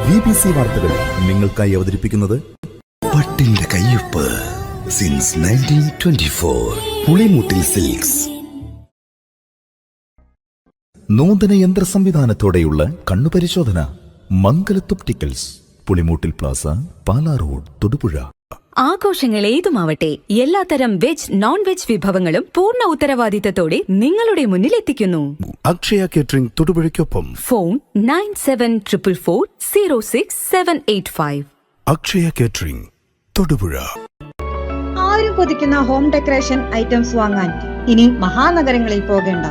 BBC വാർത്തകൾ നിങ്ങൾക്കായി അവതരിപ്പിക്കുന്നത് പട്ടിന്റെ കയ്യൊപ്പ് സിൻസ് 1924 പുളിമൂട്ടിൽ സിൽക്സ്. നൂതന യന്ത്ര സംവിധാനത്തോടെയുള്ള കണ്ണുപരിശോധന Mangalath opticals, Pulimoottil plaza, Pala road, Thodupuzha. ആഘോഷങ്ങൾ ഏതുമാവട്ടെ, എല്ലാത്തരം വെജ് നോൺ വെജ് വിഭവങ്ങളും പൂർണ്ണ ഉത്തരവാദിത്തത്തോടെ നിങ്ങളുടെ മുന്നിൽ എത്തിക്കുന്നു. അക്ഷയ കേറ്ററിംഗ് തൊടുപുഴയ്ക്കൊപ്പം. ഫോൺ 9744406785. അക്ഷയ കേറ്ററിംഗ് തൊടുപുഴ. ആരും കൊതിക്കുന്ന ഹോം ഡെക്കറേഷൻ ഐറ്റംസ് വാങ്ങാൻ ഇനി മഹാനഗരങ്ങളിൽ പോകേണ്ട.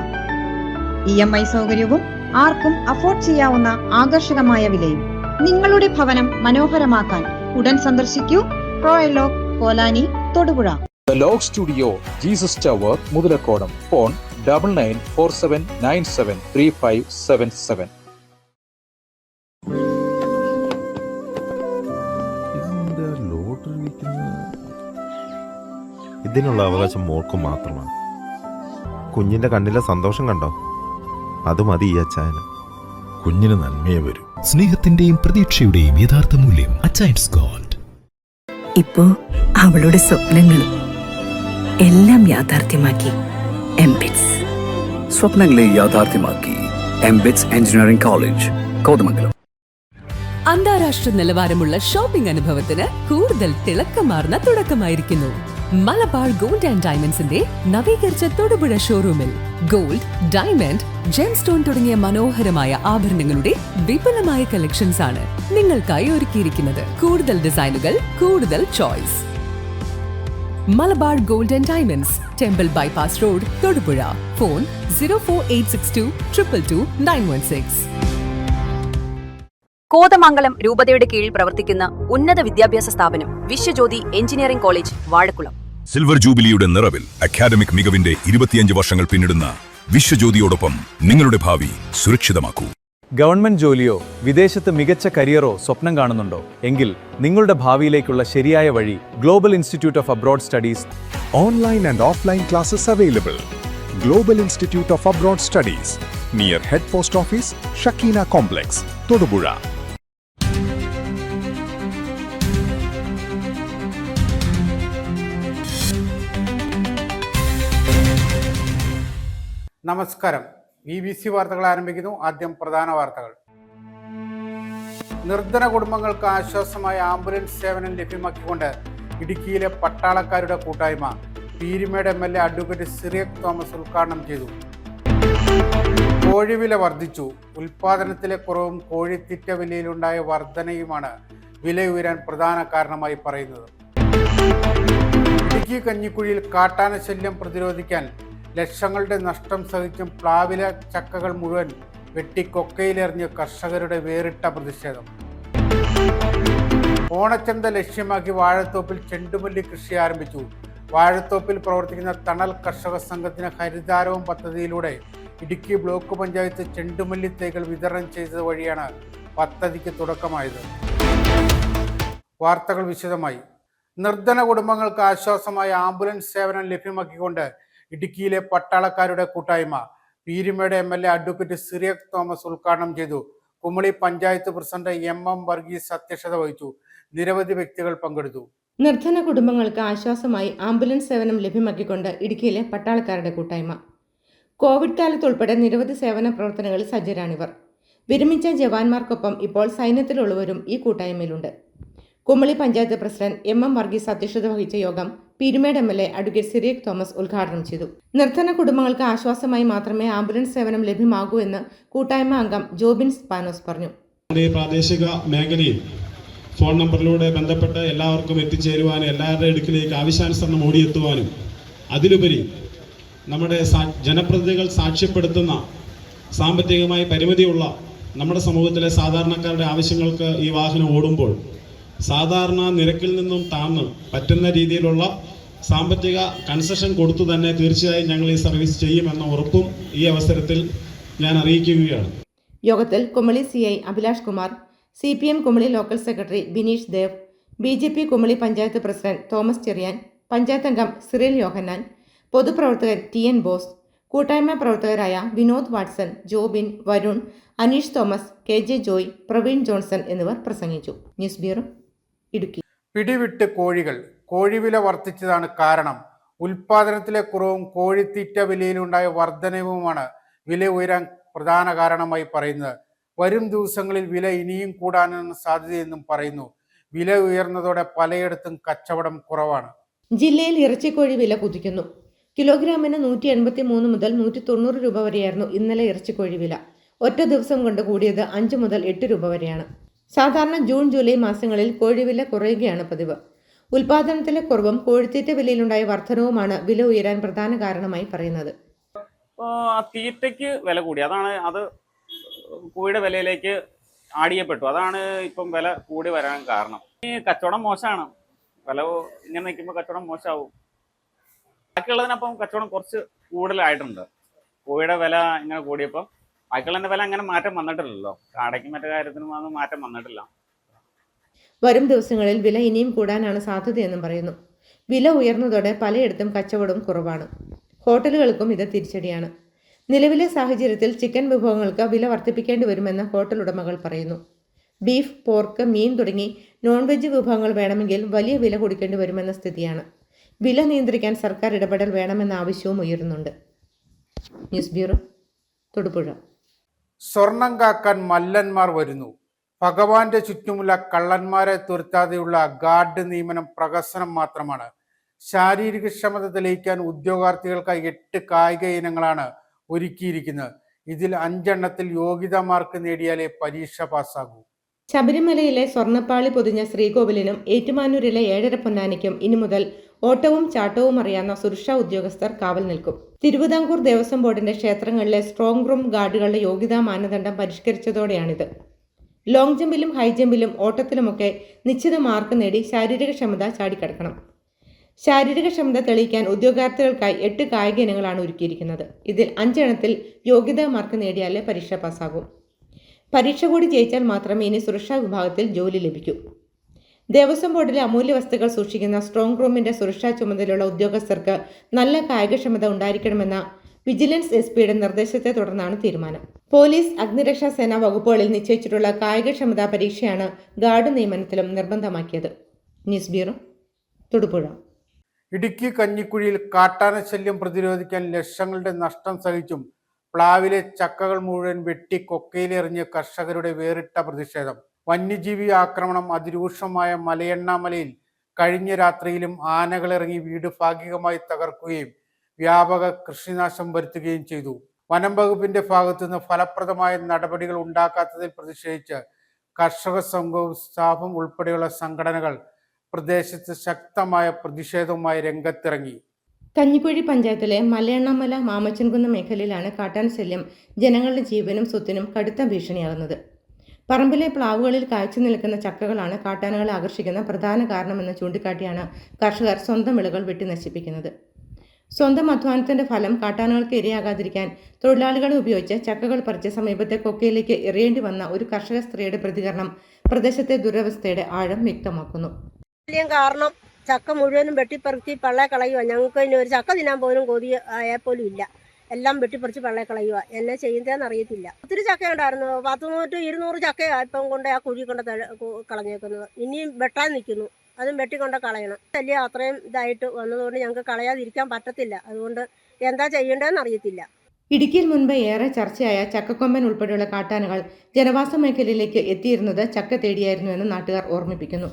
EMI സൗകര്യവും ആർക്കും അഫോർഡ് ചെയ്യാവുന്ന ആകർഷകമായ വിലയും. നിങ്ങളുടെ ഭവനം മനോഹരമാക്കാൻ ഉടൻ സന്ദർശിക്കൂ Royaloak, Kolani, Thodupuzha. The Log Studio, Jesus Tower, Muthalakodam. Phone 9947973577. ഇതിനുള്ള അവകാശം മോൾക്ക് മാത്രമാണ്. കുഞ്ഞിന്റെ കണ്ണിലെ സന്തോഷം കണ്ടോ? അത് മതി ഈ അച്ചായന്. കുഞ്ഞിന് നന്മയെ വരും. സ്നേഹത്തിന്റെയും പ്രതീക്ഷയുടെയും യഥാർത്ഥ മൂല്യം അച്ചയൻസ് ഗോൾഡ്. ഇപ്പോ അവളുടെ സ്വപ്നങ്ങളും എല്ലാം യാഥാർത്ഥ്യമാക്കി എംബിറ്റ്സ്. സ്വപ്നങ്ങളെ യാഥാർത്ഥ്യമാക്കി എംബിറ്റ്സ് എഞ്ചിനീയറിംഗ് കോളേജ്, കോതമംഗലം. അന്താരാഷ്ട്ര നിലവാരമുള്ള ഷോപ്പിംഗ് അനുഭവത്തിന് കൂടുതൽ തിളക്കമാർന്ന തുടക്കമായിരിക്കുന്നു മലബാർ ഗോൾഡ് ആൻഡ് ഡയമണ്ട്സിന്റെ നവീകരിച്ച തൊടുപുഴ ഷോറൂമിൽ. ഗോൾഡ്, ഡയമണ്ട്, ജെം സ്റ്റോൺ തുടങ്ങിയ മനോഹരമായ ആഭരണങ്ങളുടെ വിപുലമായ കളക്ഷൻസ് ആണ് നിങ്ങൾക്കായി ഒരുക്കിയിരിക്കുന്നത്. കൂടുതൽ ഡിസൈനുകൾ, കൂടുതൽ choice. Malabar gold and diamonds, temple bypass road, Thodupuzha. Phone 04862222916. Kothamangalam രൂപതയുടെ കീഴിൽ പ്രവർത്തിക്കുന്ന ഉന്നത വിദ്യാഭ്യാസ സ്ഥാപനം Vishwajyothi engineering college, Vazhakulam. Silver ജൂബിലിയുടെ നിറവിൽ അക്കാദമിക് മികവിന്റെ 25 വർഷങ്ങൾ പിന്നിടുന്ന വിശ്വജ്യോതിയോടൊപ്പം നിങ്ങളുടെ ഭാവി സുരക്ഷിതമാക്കൂ. ഗവൺമെന്റ് ജോലിയോ വിദേശത്ത് മികച്ച കരിയറോ സ്വപ്നം കാണുന്നുണ്ടോ? എങ്കിൽ നിങ്ങളുടെ ഭാവിയിലേക്കുള്ള ശരിയായ വഴി global institute of abroad studies. Online and offline classes available. Global institute of abroad studies, near head post office, Shekinah complex, Thodupuzha. നമസ്കാരം. BBC വാർത്തകൾ ആരംഭിക്കുന്നു. ആദ്യം പ്രധാന വാർത്തകൾ. നിർധന കുടുംബങ്ങൾക്ക് ആശ്വാസമായ ആംബുലൻസ് സേവനം ലഭ്യമാക്കിക്കൊണ്ട് ഇടുക്കിയിലെ പട്ടാളക്കാരുടെ കൂട്ടായ്മ പീരുമേട് MLA അഡ്വക്കേറ്റ് സിറിയക് തോമസ് ഉദ്ഘാടനം ചെയ്തു. കോഴിവില വർദ്ധിച്ചു. ഉൽപാദനത്തിലെ കുറവും കോഴിത്തീറ്റ വിലയിലുണ്ടായ വർധനയുമാണ് വില ഉയരാൻ പ്രധാന കാരണമായി പറയുന്നത്. ഇടുക്കി കഞ്ഞിക്കുഴിയിൽ കാട്ടാന ശല്യം പ്രതിരോധിക്കാൻ ലക്ഷങ്ങളുടെ നഷ്ടം സഹിച്ചും പ്ലാവില ചക്കകൾ മുഴുവൻ വെട്ടി കൊക്കയിലെറിഞ്ഞ് കർഷകരുടെ വേറിട്ട പ്രതിഷേധം. ഓണച്ചന്ത ലക്ഷ്യമാക്കി വാഴത്തോപ്പിൽ ചെണ്ടുമല്ലി കൃഷി ആരംഭിച്ചു. വാഴത്തോപ്പിൽ പ്രവർത്തിക്കുന്ന തണൽ കർഷക സംഘത്തിന് ഹരിതാരവും പദ്ധതിയിലൂടെ ഇടുക്കി ബ്ലോക്ക് പഞ്ചായത്ത് ചെണ്ടുമല്ലി തൈകൾ വിതരണം ചെയ്തത് വഴിയാണ് പദ്ധതിക്ക് തുടക്കമായത്. വാർത്തകൾ വിശദമായി. നിർധന കുടുംബങ്ങൾക്ക് ആശ്വാസമായ ആംബുലൻസ് സേവനം ലഭ്യമാക്കിക്കൊണ്ട് ഇടുക്കിയിലെ പട്ടാളക്കാരുടെ കൂട്ടായ്മ പീരുമേട് MLA അഡ്വക്കേറ്റ് സിറിയക് തോമസ് ഉദ്ഘാടനം ചെയ്തു. കുമളി പഞ്ചായത്ത് പ്രസിഡന്റ് MM വർഗീസ് അധ്യക്ഷത വഹിച്ചു. നിരവധി വ്യക്തികൾ പങ്കെടുത്തു. നിർധന കുടുംബങ്ങൾക്ക് ആശ്വാസമായി ആംബുലൻസ് സേവനം ലഭ്യമാക്കിക്കൊണ്ട് ഇടുക്കിയിലെ പട്ടാളക്കാരുടെ കൂട്ടായ്മ. കോവിഡ് കാലത്ത് ഉൾപ്പെടെ നിരവധി സേവന പ്രവർത്തനങ്ങളിൽ സജ്ജരാണിവർ. വിരമിച്ച ജവാന്മാർക്കൊപ്പം ഇപ്പോൾ സൈന്യത്തിലുള്ളവരും ഈ കൂട്ടായ്മയിലുണ്ട്. കുമളി പഞ്ചായത്ത് പ്രസിഡന്റ് MM വർഗീസ് അധ്യക്ഷത വഹിച്ച യോഗം പീരുമേട് MLA അഡ്വക്കേറ്റ് സിറിയക് തോമസ് ഉദ്ഘാടനം ചെയ്തു. നിർധന കുടുംബങ്ങൾക്ക് ആശ്വാസമായി മാത്രമേ ആംബുലൻസ് സേവനം ലഭ്യമാകൂ എന്ന് കൂട്ടായ്മ അംഗം ജോബിൻസ് പാനോസ് പറഞ്ഞു. പ്രാദേശിക മേഖലയിൽ ഫോൺ നമ്പറിലൂടെ ബന്ധപ്പെട്ട് എല്ലാവർക്കും എത്തിച്ചേരുവാനും എല്ലാവരുടെ അടുക്കിലേക്ക് ആവശ്യാനുസരണം ഓടിയെത്തുവാനും അതിലുപരി നമ്മുടെ ജനപ്രതിനിധികൾ സാക്ഷ്യപ്പെടുത്തുന്ന സാമ്പത്തികമായി പരിമിതിയുള്ള നമ്മുടെ സമൂഹത്തിലെ സാധാരണക്കാരുടെ ആവശ്യങ്ങൾക്ക് ഈ വാഹനം ഓടുമ്പോൾ സാധാരണ നിരക്കിൽ നിന്നും താഴ്ന്ന് പറ്റുന്ന രീതിയിലുള്ള സാമ്പത്തിക കൺസെഷൻ കൊടുത്തു തന്നെ തീർച്ചയായും ഞങ്ങൾ ഈ സർവീസ് ചെയ്യുമെന്ന ഉറപ്പും ഈ അവസരത്തിൽ ഞാൻ അറിയിക്കുകയാണ്. യോഗത്തിൽ Kumily CI Abhilash Kumar, CPM Kumily local secretary Bineesh Dev, BJP Kumily panchayat president Thomas Cherian, panchayat അംഗം സിറിൽ യോഹന്നാൻ, പൊതുപ്രവർത്തകൻ TN ബോസ്, കൂട്ടായ്മ പ്രവർത്തകരായ വിനോദ് വാട്സൺ, ജോബിൻ, വരുൺ, അനീഷ് തോമസ്, KJ ജോയ്, പ്രവീൺ ജോൺസൺ എന്നിവർ പ്രസംഗിച്ചു. News bureau, Idukki. പിടിവിട്ട് കോഴികൾ. കോഴിവില വർദ്ധിച്ചതാണ് കാരണം. ഉൽപാദനത്തിലെ കുറവും കോഴിത്തീറ്റ വിലയിലുണ്ടായ വർധനവുമാണ് വില ഉയരാൻ പ്രധാന കാരണമായി പറയുന്നത്. വരും ദിവസങ്ങളിൽ വില ഇനിയും കൂടാനാണ് സാധ്യതയെന്നും പറയുന്നു. വില ഉയർന്നതോടെ പലയിടത്തും കച്ചവടം കുറവാണ്. ജില്ലയിൽ ഇറച്ചിക്കോഴി വില കുതിക്കുന്നു. കിലോഗ്രാമിന് 183 മുതൽ 190 രൂപ വരെയായിരുന്നു ഇന്നലെ ഇറച്ചിക്കോഴി വില. ഒറ്റ ദിവസം കൊണ്ട് കൂടിയത് 5 മുതൽ 8 രൂപ വരെയാണ്. സാധാരണ ജൂൺ ജൂലൈ മാസങ്ങളിൽ കോഴിവില കുറയുകയാണ് പതിവ്. ഉൽപാദനത്തിലെ കുറവും കോഴിത്തീറ്റ വിലയിലുണ്ടായ വർധനവുമാണ് വില ഉയരാൻ പ്രധാന കാരണമായി പറയുന്നത്. തീറ്റയ്ക്ക് വില കൂടി, അതാണ് അത് കോഴിയുടെ വിലയിലേക്ക് ആടിയപ്പെട്ടു. അതാണ് ഇപ്പം വില കൂടി വരാൻ കാരണം. ഈ കച്ചവടം മോശമാണ്. വില ഇങ്ങനെ നിൽക്കുമ്പോൾ കച്ചവടം മോശമാവും. ബാക്കിയുള്ളതിനപ്പം കച്ചവടം കുറച്ച് കൂടുതലായിട്ടുണ്ട്. കോഴിയുടെ വില ഇങ്ങനെ കൂടിയപ്പോൾ ബാക്കിയുള്ളതിൻ്റെ വില അങ്ങനെ മാറ്റം വന്നിട്ടില്ലല്ലോ. കാടയ്ക്കും മറ്റു കാര്യത്തിനും അതൊന്നും മാറ്റം വന്നിട്ടില്ല. വരും ദിവസങ്ങളിൽ വില ഇനിയും കൂടാനാണ് സാധ്യതയെന്നും പറയുന്നു. വില ഉയർന്നതോടെ പലയിടത്തും കച്ചവടവും കുറവാണ്. ഹോട്ടലുകൾക്കും ഇത് തിരിച്ചടിയാണ്. നിലവിലെ സാഹചര്യത്തിൽ ചിക്കൻ വിഭവങ്ങൾക്ക് വില വർദ്ധിപ്പിക്കേണ്ടി വരുമെന്ന് ഹോട്ടൽ ഉടമകൾ പറയുന്നു. ബീഫ്, പോർക്ക്, മീൻ തുടങ്ങി നോൺ വെജ് വിഭവങ്ങൾ വേണമെങ്കിൽ വലിയ വില കൊടുക്കേണ്ടി വരുമെന്ന സ്ഥിതിയാണ്. വില നിയന്ത്രിക്കാൻ സർക്കാർ ഇടപെടൽ വേണമെന്ന ആവശ്യവും ഉയരുന്നുണ്ട്. News bureau, Thodupuzha. സ്വർണം കാക്കാൻ മല്ലന്മാർ വരുന്നു. ഭഗവാന്റെ ചുറ്റുമുള്ള കള്ളന്മാരെ തുരത്താതെയുള്ള ഗാർഡ് നിയമനം പ്രഹസനം മാത്രമാണ്. ശാരീരിക ക്ഷമത തെളിയിക്കാൻ ഉദ്യോഗാർത്ഥികൾക്കായി 8 കായിക ഇനങ്ങളാണ് ഒരുക്കിയിരിക്കുന്നത്. ഇതിൽ 5 എണ്ണത്തിൽ യോഗ്യതാ മാർക്ക് നേടിയാലേ പരീക്ഷ പാസ്സാകൂ. ശബരിമലയിലെ സ്വർണ്ണപ്പാളി പൊതിഞ്ഞ ശ്രീകോവിലിനും ഏറ്റുമാനൂരിലെ 7.5 പൊന്നാനിക്കും ഇനി മുതൽ ഓട്ടവും ചാട്ടവും അറിയാവുന്ന സുരക്ഷാ ഉദ്യോഗസ്ഥർ കാവൽ നിൽക്കും. തിരുവിതാംകൂർ ദേവസ്വം ബോർഡിന്റെ ക്ഷേത്രങ്ങളിലെ സ്ട്രോങ് റൂം ഗാർഡുകളുടെ യോഗ്യതാ മാനദണ്ഡം പരിഷ്കരിച്ചതോടെയാണിത്. ലോങ് ജമ്പിലും ഹൈ ജമ്പിലും ഓട്ടത്തിലുമൊക്കെ നിശ്ചിത മാർക്ക് നേടി ശാരീരിക ക്ഷമത ചാടിക്കടക്കണം. ശാരീരിക ക്ഷമത തെളിയിക്കാൻ ഉദ്യോഗാർത്ഥികൾക്കായി 8 കായിക ഇനങ്ങളാണ് ഒരുക്കിയിരിക്കുന്നത്. ഇതിൽ 5 എണ്ണത്തിൽ യോഗ്യതാ മാർക്ക് നേടിയാലേ പരീക്ഷ പാസ്സാകും. പരീക്ഷ കൂടി ജയിച്ചാൽ മാത്രമേ ഇനി സുരക്ഷാ വിഭാഗത്തിൽ ജോലി ലഭിക്കൂ. ദേവസ്വം ബോർഡിലെ അമൂല്യ വസ്തുക്കൾ സൂക്ഷിക്കുന്ന സ്ട്രോങ് റൂമിന്റെ സുരക്ഷാ ചുമതലയുള്ള ഉദ്യോഗസ്ഥർക്ക് നല്ല കായികക്ഷമത ഉണ്ടായിരിക്കണമെന്ന വിജിലൻസ് SP-യുടെ നിർദ്ദേശത്തെ തുടർന്നാണ് തീരുമാനം. പോലീസ്, അഗ്നിരക്ഷാ സേനാ വകുപ്പുകളിൽ നിശ്ചയിച്ചിട്ടുള്ള കായികക്ഷമതാ പരീക്ഷയാണ് ഗാർഡ് നിയമനത്തിലും നിർബന്ധമാക്കിയത്. News bureau, Thodupuzha. ഇടുക്കി കഞ്ഞിക്കുഴിയിൽ കാട്ടാന ശല്യം പ്രതിരോധിക്കാൻ ലക്ഷങ്ങളുടെ നഷ്ടം സഹിച്ചും പ്ലാവിലെ ചക്കകൾ മുഴുവൻ വെട്ടി കൊക്കയിലെറിഞ്ഞ് കർഷകരുടെ വേറിട്ട പ്രതിഷേധം. വന്യജീവി ആക്രമണം അതിരൂക്ഷമായ മലയണ്ണാമലയിൽ കഴിഞ്ഞ രാത്രിയിലും ആനകളിറങ്ങി വീട് ഭാഗികമായി തകർക്കുകയും വ്യാപക കൃഷിനാശം വരുത്തുകയും ചെയ്തു. വനം വകുപ്പിന്റെ ഭാഗത്തുനിന്ന് ഫലപ്രദമായ നടപടികൾ ഉണ്ടാക്കാത്തതിൽ പ്രതിഷേധിച്ച് കർഷക സംഘവും സ്റ്റാഫും ഉൾപ്പെടെയുള്ള സംഘടനകൾ പ്രദേശത്ത് ശക്തമായ പ്രതിഷേധവുമായി രംഗത്തിറങ്ങി. കഞ്ഞിക്കുഴി പഞ്ചായത്തിലെ മലയണ്ണാമല മാമച്ചൻകുന്ന് മേഖലയിലാണ് കാട്ടാന ശല്യം ജനങ്ങളുടെ ജീവനും സ്വത്തിനും കടുത്ത ഭീഷണിയാകുന്നത്. പറമ്പിലെ പ്ലാവുകളിൽ കാഴ്ച നിൽക്കുന്ന ചക്കകളാണ് കാട്ടാനകളെ ആകർഷിക്കുന്ന പ്രധാന കാരണമെന്ന് ചൂണ്ടിക്കാട്ടിയാണ് കർഷകർ സ്വന്തം വിളകൾ വെട്ടി നശിപ്പിക്കുന്നത്. സ്വന്തം അധ്വാനത്തിന്റെ ഫലം കാട്ടാനകൾക്ക് ഇരയാകാതിരിക്കാൻ തൊഴിലാളികളെ ഉപയോഗിച്ച് ചക്കകൾ പറിച്ച് സമീപത്തെ കൊക്കയിലേക്ക് എറിയേണ്ടി വന്ന ഒരു കർഷക സ്ത്രീയുടെ പ്രതികരണം പ്രദേശത്തെ ദുരവസ്ഥയുടെ ആഴം വ്യക്തമാക്കുന്നു. കാരണം ചക്ക മുഴുവനും വെട്ടിപ്പറിച്ച് പള്ളേ കളയുക. ഞങ്ങൾക്ക് ഇനി ഒരു ചക്ക തിന്നാൻ പോലും കൊതി ആയാൽ പോലും ഇല്ല. എല്ലാം വെട്ടിപ്പറിച്ച് പള്ളേ കളയുക. എന്നെ ചെയ്യുന്നതെന്ന് അറിയത്തില്ല. ഒത്തിരി ചക്ക ഉണ്ടായിരുന്നു. 100-200 ചക്കയാണ് ഇപ്പം കൊണ്ട് ആ കുഴി കൊണ്ട് കളഞ്ഞേക്കുന്നത്. ഇനിയും വെട്ടാൻ നിൽക്കുന്നു. അതും വെട്ടിക്കൊണ്ട് കളയണം. വലിയ അത്രയും ഇതായിട്ട് വന്നതുകൊണ്ട് ഞങ്ങൾക്ക് കളയാതിരിക്കാൻ പറ്റത്തില്ല. അതുകൊണ്ട് എന്താ ചെയ്യേണ്ടതെന്ന് അറിയത്തില്ല. ഇടുക്കിയിൽ മുൻപ് ഏറെ ചർച്ചയായ ചക്കക്കൊമ്പൻ ഉൾപ്പെടെയുള്ള കാട്ടാനകൾ ജനവാസ മേഖലയിലേക്ക് എത്തിയിരുന്നത് ചക്ക തേടിയായിരുന്നുവെന്ന് നാട്ടുകാർ ഓർമ്മിപ്പിക്കുന്നു.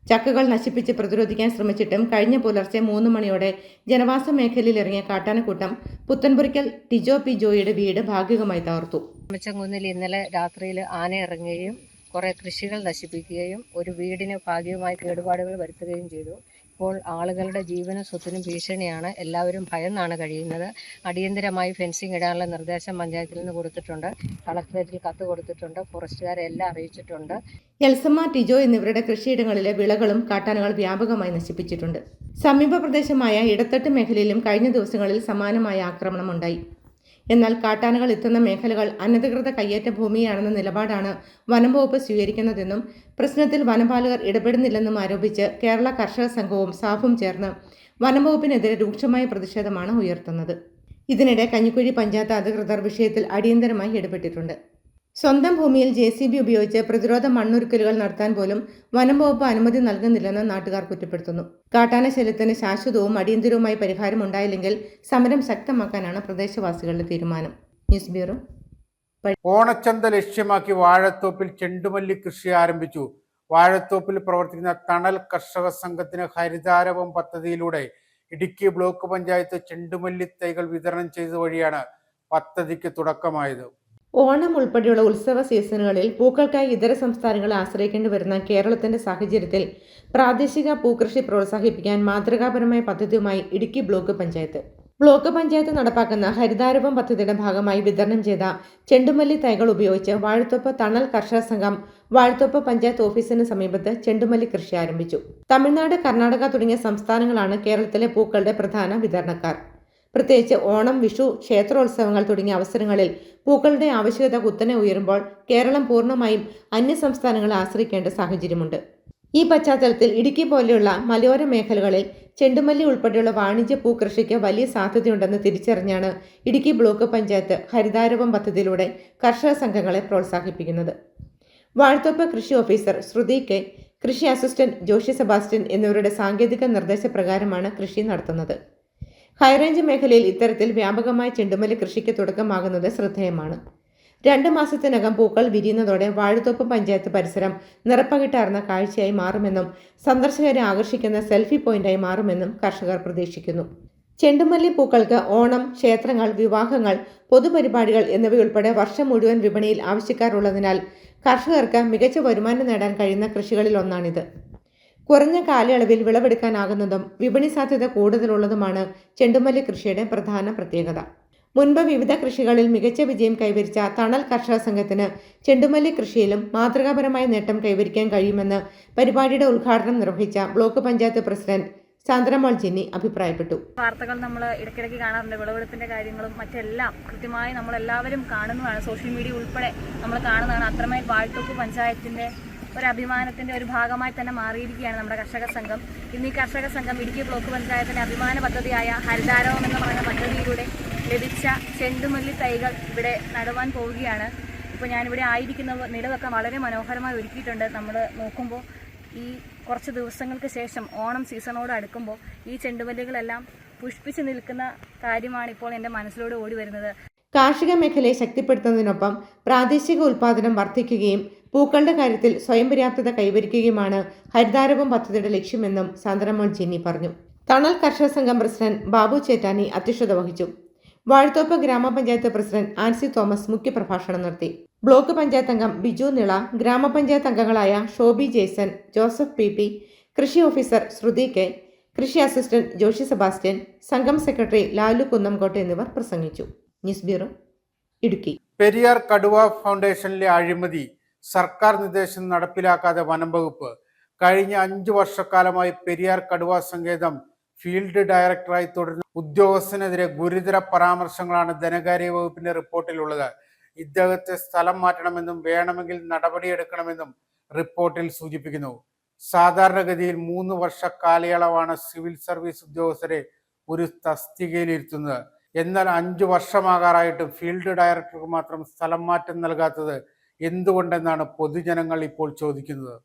ചക്കകൾ നശിപ്പിച്ച് പ്രതിരോധിക്കാൻ ശ്രമിച്ചിട്ടും കഴിഞ്ഞ പുലർച്ചെ 3 മണിയോടെ ജനവാസ മേഖലയിൽ ഇറങ്ങിയ കാട്ടാനക്കൂട്ടം പുത്തൻപുരയ്ക്കൽ ടിജോ പി ജോയിയുടെ വീട് ഭാഗികമായി തകർത്തു. മാമച്ചൻകുന്നിൽ ഇന്നലെ രാത്രിയിൽ ആന ഇറങ്ങുകയും കുറേ കൃഷികൾ നശിപ്പിക്കുകയും ഒരു വീടിന് ഭാഗികമായി കേടുപാടുകൾ വരുത്തുകയും ചെയ്തു. ഇപ്പോൾ ആളുകളുടെ ജീവനും സ്വത്തിനും ഭീഷണിയാണ്. എല്ലാവരും ഭയന്നാണ് കഴിയുന്നത്. അടിയന്തരമായി ഫെൻസിങ് ഇടാനുള്ള നിർദ്ദേശം പഞ്ചായത്തിൽ നിന്ന് കൊടുത്തിട്ടുണ്ട്. കളക്ടറേറ്റിൽ കത്ത് കൊടുത്തിട്ടുണ്ട്. ഫോറസ്റ്റുകാരെ എല്ലാം അറിയിച്ചിട്ടുണ്ട്. എൽസമ്മ, ടിജോ എന്നിവരുടെ കൃഷിയിടങ്ങളിലെ വിളകളും കാട്ടാനകൾ വ്യാപകമായി നശിപ്പിച്ചിട്ടുണ്ട്. സമീപ പ്രദേശമായ ഇടത്തട്ട് മേഖലയിലും കഴിഞ്ഞ ദിവസങ്ങളിൽ സമാനമായ ആക്രമണമുണ്ടായി. എന്നാൽ കാട്ടാനകൾ എത്തുന്ന മേഖലകൾ അനധികൃത കയ്യേറ്റ ഭൂമിയാണെന്ന നിലപാടാണ് വനം വകുപ്പ് സ്വീകരിക്കുന്നതെന്നും പ്രശ്നത്തിൽ വനപാലകർ ഇടപെടുന്നില്ലെന്നും ആരോപിച്ച് കേരള കർഷക സംഘവും സാഫും ചേർന്ന് വനം വകുപ്പിനെതിരെ രൂക്ഷമായ പ്രതിഷേധമാണ് ഉയർത്തുന്നത്. ഇതിനിടെ കഞ്ഞിക്കുഴി പഞ്ചായത്ത് അധികൃതർ വിഷയത്തിൽ അടിയന്തരമായി ഇടപെട്ടിട്ടുണ്ട്. സ്വന്തം ഭൂമിയിൽ JCB ഉപയോഗിച്ച് പ്രതിരോധ മണ്ണൊരുക്കലുകൾ നടത്താൻ പോലും വനം വകുപ്പ് അനുമതി നൽകുന്നില്ലെന്ന് നാട്ടുകാർ കുറ്റപ്പെടുത്തുന്നു. കാട്ടാന ശല്യത്തിന് ശാശ്വതവും അടിയന്തരവുമായ പരിഹാരം ഉണ്ടായില്ലെങ്കിൽ സമരം ശക്തമാക്കാനാണ് പ്രദേശവാസികളുടെ തീരുമാനം. News bureau. ഓണച്ചന്ത ലക്ഷ്യമാക്കി വാഴത്തോപ്പിൽ ചെണ്ടുമല്ലി കൃഷി ആരംഭിച്ചു. വാഴത്തോപ്പിൽ പ്രവർത്തിക്കുന്ന തണൽ കർഷക സംഘത്തിന് ഹരിതാരവം പദ്ധതിയിലൂടെ ഇടുക്കി ബ്ലോക്ക് പഞ്ചായത്ത് ചെണ്ടുമല്ലി തൈകൾ വിതരണം ചെയ്ത വഴിയാണ് പദ്ധതിക്ക് തുടക്കമായത്. ഓണം ഉൾപ്പെടെയുള്ള ഉത്സവ സീസണുകളിൽ പൂക്കൾക്കായി ഇതര സംസ്ഥാനങ്ങളെ ആശ്രയിക്കേണ്ടി വരുന്ന കേരളത്തിന്റെ സാഹചര്യത്തിൽ പ്രാദേശിക പൂക്കൃഷി പ്രോത്സാഹിപ്പിക്കാൻ മാതൃകാപരമായ പദ്ധതിയുമായി ഇടുക്കി ബ്ലോക്ക് പഞ്ചായത്ത് നടപ്പാക്കുന്ന ഹരിതാരവം പദ്ധതിയുടെ ഭാഗമായി വിതരണം ചെയ്ത ചെണ്ടുമല്ലി തൈകൾ ഉപയോഗിച്ച് വാഴത്തോപ്പ് തണൽ കർഷക സംഘം വാഴത്തോപ്പ് പഞ്ചായത്ത് ഓഫീസിന് സമീപത്ത് ചെണ്ടുമല്ലി കൃഷി ആരംഭിച്ചു. തമിഴ്നാട്, കർണാടക തുടങ്ങിയ സംസ്ഥാനങ്ങളാണ് കേരളത്തിലെ പൂക്കളുടെ പ്രധാന വിതരണക്കാർ. പ്രത്യേകിച്ച് ഓണം, വിഷു, ക്ഷേത്രോത്സവങ്ങൾ തുടങ്ങിയ അവസരങ്ങളിൽ പൂക്കളുടെ ആവശ്യകത കുത്തനെ ഉയരുമ്പോൾ കേരളം പൂർണ്ണമായും അന്യസംസ്ഥാനങ്ങളെ ആശ്രയിക്കേണ്ട സാഹചര്യമുണ്ട്. ഈ പശ്ചാത്തലത്തിൽ ഇടുക്കി പോലെയുള്ള മലയോര മേഖലകളിൽ ചെണ്ടുമല്ലി ഉൾപ്പെടെയുള്ള വാണിജ്യ പൂക്കൃഷിക്ക് വലിയ സാധ്യതയുണ്ടെന്ന് തിരിച്ചറിഞ്ഞാണ് ഇടുക്കി ബ്ലോക്ക് പഞ്ചായത്ത് ഹരിതാരവം പദ്ധതിയിലൂടെ കർഷക സംഘങ്ങളെ പ്രോത്സാഹിപ്പിക്കുന്നത്. വാഴത്തോപ്പ് കൃഷി ഓഫീസർ ശ്രുതി കെ, കൃഷി അസിസ്റ്റന്റ് ജോഷി സെബാസ്റ്റ്യൻ എന്നിവരുടെ സാങ്കേതിക നിർദ്ദേശപ്രകാരമാണ് കൃഷി നടത്തുന്നത്. ഹൈറേഞ്ച് മേഖലയിൽ ഇത്തരത്തിൽ വ്യാപകമായ ചെണ്ടുമല്ലി കൃഷിക്ക് തുടക്കമാകുന്നത് ശ്രദ്ധേയമാണ്. 2 മാസത്തിനകം പൂക്കൾ വിരിയുന്നതോടെ വാഴത്തോപ്പ് പഞ്ചായത്ത് പരിസരം നിറപ്പകിട്ടാർന്ന കാഴ്ചയായി മാറുമെന്നും സന്ദർശകരെ ആകർഷിക്കുന്ന സെൽഫി പോയിന്റായി മാറുമെന്നും കർഷകർ പ്രതീക്ഷിക്കുന്നു. ചെണ്ടുമല്ലി പൂക്കൾക്ക് ഓണം, ക്ഷേത്രങ്ങൾ, വിവാഹങ്ങൾ, പൊതുപരിപാടികൾ എന്നിവയുൾപ്പെടെ വർഷം മുഴുവൻ വിപണിയിൽ ആവശ്യക്കാരുള്ളതിനാൽ കർഷകർക്ക് മികച്ച വരുമാനം നേടാൻ കഴിയുന്ന കൃഷികളിൽ ഒന്നാണിത്. കുറഞ്ഞ കാലയളവിൽ വിളവെടുക്കാനാകുന്നതും വിപണി സാധ്യത കൂടുതലുള്ളതുമാണ് ചെണ്ടുമല്ലി കൃഷിയുടെ പ്രധാന പ്രത്യേകത. മുൻപ് വിവിധ കൃഷികളിൽ മികച്ച വിജയം കൈവരിച്ച തണൽ കർഷക സംഘത്തിന് ചെണ്ടുമല്ലി കൃഷിയിലും മാതൃകാപരമായ നേട്ടം കൈവരിക്കാൻ കഴിയുമെന്ന് പരിപാടിയുടെ ഉദ്ഘാടനം നിർവഹിച്ച ബ്ലോക്ക് പഞ്ചായത്ത് പ്രസിഡന്റ് ചന്ദ്രമോൾ ജിന്നി അഭിപ്രായപ്പെട്ടു. വാർത്തകൾ നമ്മൾ ഇടയ്ക്കിടയ്ക്ക് കാണാറുണ്ട്. വിളവെടുപ്പിന്റെ കാര്യങ്ങളും മറ്റെല്ലാം കൃത്യമായി നമ്മളെല്ലാവരും കാണുന്നതാണ്. സോഷ്യൽ മീഡിയ ഉൾപ്പെടെ നമ്മൾ കാണുന്നതാണ്. അത്രമേൽ വാഴത്തോപ്പ് പഞ്ചായത്തിന്റെ ഒരു അഭിമാനത്തിന്റെ ഒരു ഭാഗമായി തന്നെ മാറിയിരിക്കുകയാണ് നമ്മുടെ കർഷക സംഘം. ഇന്ന് ഈ കർഷക സംഘം ഇടുക്കി ബ്ലോക്ക് പഞ്ചായത്തിന്റെ അഭിമാന പദ്ധതിയായ ഹരിതാരവം എന്ന് പറയുന്ന പദ്ധതിയിലൂടെ ലഭിച്ച ചെണ്ടുമല്ലി തൈകൾ ഇവിടെ നടുവാൻ പോവുകയാണ്. ഇപ്പോൾ ഞാനിവിടെ ആയിരിക്കുന്ന നിലവൊക്കെ വളരെ മനോഹരമായി ഒരുക്കിയിട്ടുണ്ട്. നമ്മൾ നോക്കുമ്പോൾ ഈ കുറച്ച് ദിവസങ്ങൾക്ക് ശേഷം ഓണം സീസണോട് അടുക്കുമ്പോൾ ഈ ചെണ്ടുമല്ലികളെല്ലാം പുഷ്പിച്ച് നിൽക്കുന്ന കാര്യമാണ് ഇപ്പോൾ എൻ്റെ മനസ്സിലൂടെ ഓടി വരുന്നത്. കാർഷിക മേഖലയെ ശക്തിപ്പെടുത്തുന്നതിനൊപ്പം പ്രാദേശിക ഉൽപ്പാദനം വർദ്ധിക്കുകയും പൂക്കളുടെ കാര്യത്തിൽ സ്വയം പര്യാപ്തത കൈവരിക്കുകയുമാണ് ഹരിതാരവം പദ്ധതിയുടെ ലക്ഷ്യമെന്നും ചന്ദ്രമോൾ ജിന്നി പറഞ്ഞു. തണൽ കർഷക സംഘം പ്രസിഡന്റ് ബാബു ചേറ്റാനി അധ്യക്ഷത വഹിച്ചു. വാഴത്തോപ്പ് ഗ്രാമപഞ്ചായത്ത് പ്രസിഡന്റ് ആൻസി തോമസ് മുഖ്യപ്രഭാഷണം നടത്തി. ബ്ലോക്ക് പഞ്ചായത്ത് അംഗം ബിജു നിള, ഗ്രാമപഞ്ചായത്ത് അംഗങ്ങളായ ഷോബി ജെയ്സൺ, ജോസഫ് പി, കൃഷി ഓഫീസർ ശ്രുതി കെ, കൃഷി അസിസ്റ്റന്റ് ജോഷി സെബാസ്റ്റ്യൻ, സംഘം സെക്രട്ടറി ലാലു കുന്നംകോട്ട് എന്നിവർ പ്രസംഗിച്ചു. News bureau, Idukki. പെരിയാർ കടുവ ഫൗണ്ടേഷനിലെ അഴിമതി സർക്കാർ നിർദ്ദേശം നടപ്പിലാക്കാതെ വനം വകുപ്പ്. കഴിഞ്ഞ 5 വർഷക്കാലമായി പെരിയാർ കടുവ സങ്കേതം ഫീൽഡ് ഡയറക്ടറായി തുടരുന്ന ഉദ്യോഗസ്ഥനെതിരെ ഗുരുതര പരാമർശങ്ങളാണ് ധനകാര്യ വകുപ്പിന്റെ റിപ്പോർട്ടിലുള്ളത്. ഇദ്ദേഹത്തെ സ്ഥലം മാറ്റണമെന്നും വേണമെങ്കിൽ നടപടിയെടുക്കണമെന്നും റിപ്പോർട്ടിൽ സൂചിപ്പിക്കുന്നു. സാധാരണഗതിയിൽ 3 വർഷ കാലയളവാണ് സിവിൽ സർവീസ് ഉദ്യോഗസ്ഥരെ ഒരു തസ്തികയിലിരുത്തുന്നത്. എന്നാൽ 5 വർഷമാകാറായിട്ടും ഫീൽഡ് ഡയറക്ടർക്ക് മാത്രം സ്ഥലം മാറ്റം നൽകാത്തത് എന്തുകൊണ്ടെന്നാണ് പൊതുജനങ്ങൾ ഇപ്പോൾ ചോദിക്കുന്നത്.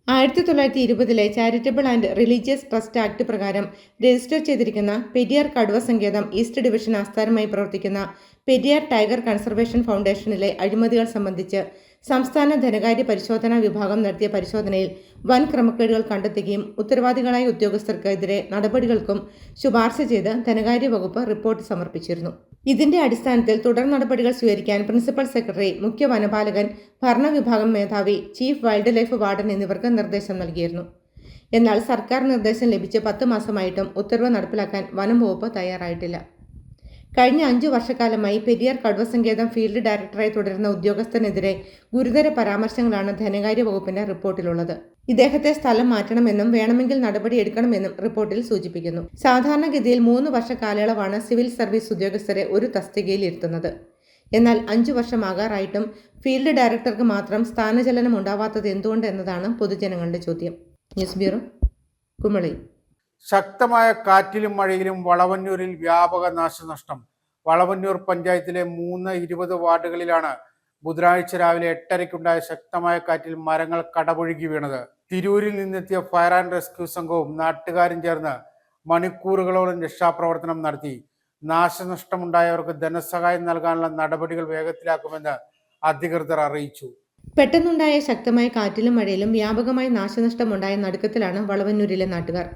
1920 charitable and religious trust act പ്രകാരം രജിസ്റ്റർ ചെയ്തിരിക്കുന്ന പെരിയാർ കടുവ സങ്കേതം ഈസ്റ്റ് ഡിവിഷൻ ആസ്ഥാനമായി പ്രവർത്തിക്കുന്ന പെരിയാർ ടൈഗർ കൺസർവേഷൻ ഫൗണ്ടേഷനിലെ അഴിമതികൾ സംബന്ധിച്ച് സംസ്ഥാന ധനകാര്യ പരിശോധനാ വിഭാഗം നടത്തിയ പരിശോധനയിൽ വൻ ക്രമക്കേടുകൾ കണ്ടെത്തുകയും ഉത്തരവാദികളായ ഉദ്യോഗസ്ഥർക്കെതിരെ നടപടികൾക്കും ശുപാർശ ചെയ്ത് ധനകാര്യ വകുപ്പ് റിപ്പോർട്ട് സമർപ്പിച്ചിരുന്നു. ഇതിന്റെ അടിസ്ഥാനത്തിൽ തുടർ നടപടികൾ സ്വീകരിക്കാൻ പ്രിൻസിപ്പൽ സെക്രട്ടറി, മുഖ്യ വനപാലകൻ, ഭരണവിഭാഗം മേധാവി, ചീഫ് വൈൽഡ് ലൈഫ് വാർഡൻ എന്നിവർക്ക് നിർദ്ദേശം നൽകിയിരുന്നു. എന്നാൽ സർക്കാർ നിർദ്ദേശം ലഭിച്ച് 10 മാസമായിട്ടും ഉത്തരവ് നടപ്പിലാക്കാൻ വനം വകുപ്പ് തയ്യാറായിട്ടില്ല. കഴിഞ്ഞ 5 വർഷക്കാലമായി പെരിയാർ കടുവ സങ്കേതം ഫീൽഡ് ഡയറക്ടറായി തുടരുന്ന ഉദ്യോഗസ്ഥനെതിരെ ഗുരുതര പരാമർശങ്ങളാണ് ധനകാര്യ വകുപ്പിന്റെ റിപ്പോർട്ടിലുള്ളത്. ഇദ്ദേഹത്തെ സ്ഥലം മാറ്റണമെന്നും വേണമെങ്കിൽ നടപടിയെടുക്കണമെന്നും റിപ്പോർട്ടിൽ സൂചിപ്പിക്കുന്നു. സാധാരണഗതിയിൽ 3 വർഷ കാലയളവാണ് സിവിൽ സർവീസ് ഉദ്യോഗസ്ഥരെ ഒരു തസ്തികയിൽ ഇരുത്തുന്നത്. എന്നാൽ 5 വർഷമാകാറായിട്ടും ഫീൽഡ് ഡയറക്ടർക്ക് മാത്രം സ്ഥാനചലനം ഉണ്ടാവാത്തത് എന്തുകൊണ്ട് എന്നതാണ് പൊതുജനങ്ങളുടെ ചോദ്യം. News bureau, Kumily. ശക്തമായ കാറ്റിലും മഴയിലും വളവന്നൂരിൽ വ്യാപക നാശനഷ്ടം. വളവന്നൂർ പഞ്ചായത്തിലെ 3-20 വാർഡുകളിലാണ് ബുധനാഴ്ച രാവിലെ 8:30-ക്കുണ്ടായ ശക്തമായ കാറ്റിൽ മരങ്ങൾ കടപുഴകി വീണത്. തിരൂരിൽ നിന്നെത്തിയ ഫയർ ആൻഡ് റെസ്ക്യൂ സംഘവും നാട്ടുകാരും ചേർന്ന് മണിക്കൂറുകളോളം രക്ഷാപ്രവർത്തനം നടത്തി. നാശനഷ്ടമുണ്ടായവർക്ക് ധനസഹായം നൽകാനുള്ള നടപടികൾ വേഗത്തിലാക്കുമെന്ന് അധികൃതർ അറിയിച്ചു. പെട്ടെന്നുണ്ടായ ശക്തമായ കാറ്റിലും മഴയിലും വ്യാപകമായി നാശനഷ്ടമുണ്ടായ നടുക്കത്തിലാണ് വളവന്നൂരിലെ നാട്ടുകാർ.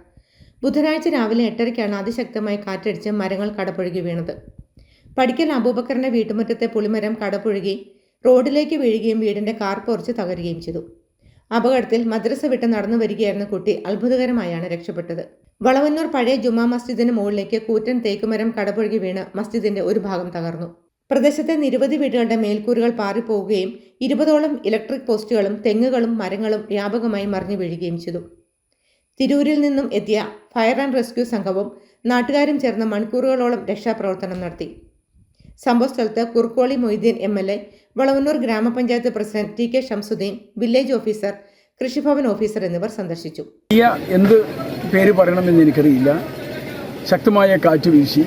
ബുധനാഴ്ച രാവിലെ 8:30-ക്കാണ് അതിശക്തമായി കാറ്റടിച്ച് മരങ്ങൾ കടപുഴകി വീണത്. പടിക്കൽ അബൂബക്കറിന്റെ വീട്ടുമുറ്റത്തെ പുളിമരം കടപുഴകി റോഡിലേക്ക് വീഴുകയും വീടിന്റെ കാർ പോർച്ച് തകരുകയും ചെയ്തു. അപകടത്തിൽ മദ്രസ വിട്ട് നടന്നു വരികയായിരുന്ന കുട്ടി അത്ഭുതകരമായാണ് രക്ഷപ്പെട്ടത്. വളവന്നൂർ പഴയ ജുമാ മസ്ജിദിന് മുകളിലേക്ക് കൂറ്റൻ തേക്കുമരം കടപുഴകി വീണ് മസ്ജിദിന്റെ ഒരു ഭാഗം തകർന്നു. പ്രദേശത്തെ നിരവധി വീടുകളുടെ മേൽക്കൂരകൾ പാറിപ്പോവുകയും 20ഓളം ഇലക്ട്രിക് പോസ്റ്റുകളും തെങ്ങുകളും മരങ്ങളും വ്യാപകമായി മറിഞ്ഞു വീഴുകയും ചെയ്തു. തിരൂരിൽ നിന്നും എത്തിയ ഫയർ ആൻഡ് റെസ്ക്യൂ സംഘവും നാട്ടുകാരും ചേർന്ന് മണിക്കൂറുകളോളം രക്ഷാപ്രവർത്തനം നടത്തി. സംഭവസ്ഥലത്ത് കുറുക്കോളി മൊയ്തീൻ MLA, വളവന്നൂർ ഗ്രാമപഞ്ചായത്ത് president TK Shamsuddin, village officer, Krishi Bhavan officer എന്നിവർ സന്ദർശിച്ചു. എന്ത് പേര് പറയണമെന്ന് എനിക്കറിയില്ല. ശക്തമായ കാറ്റ് വീശി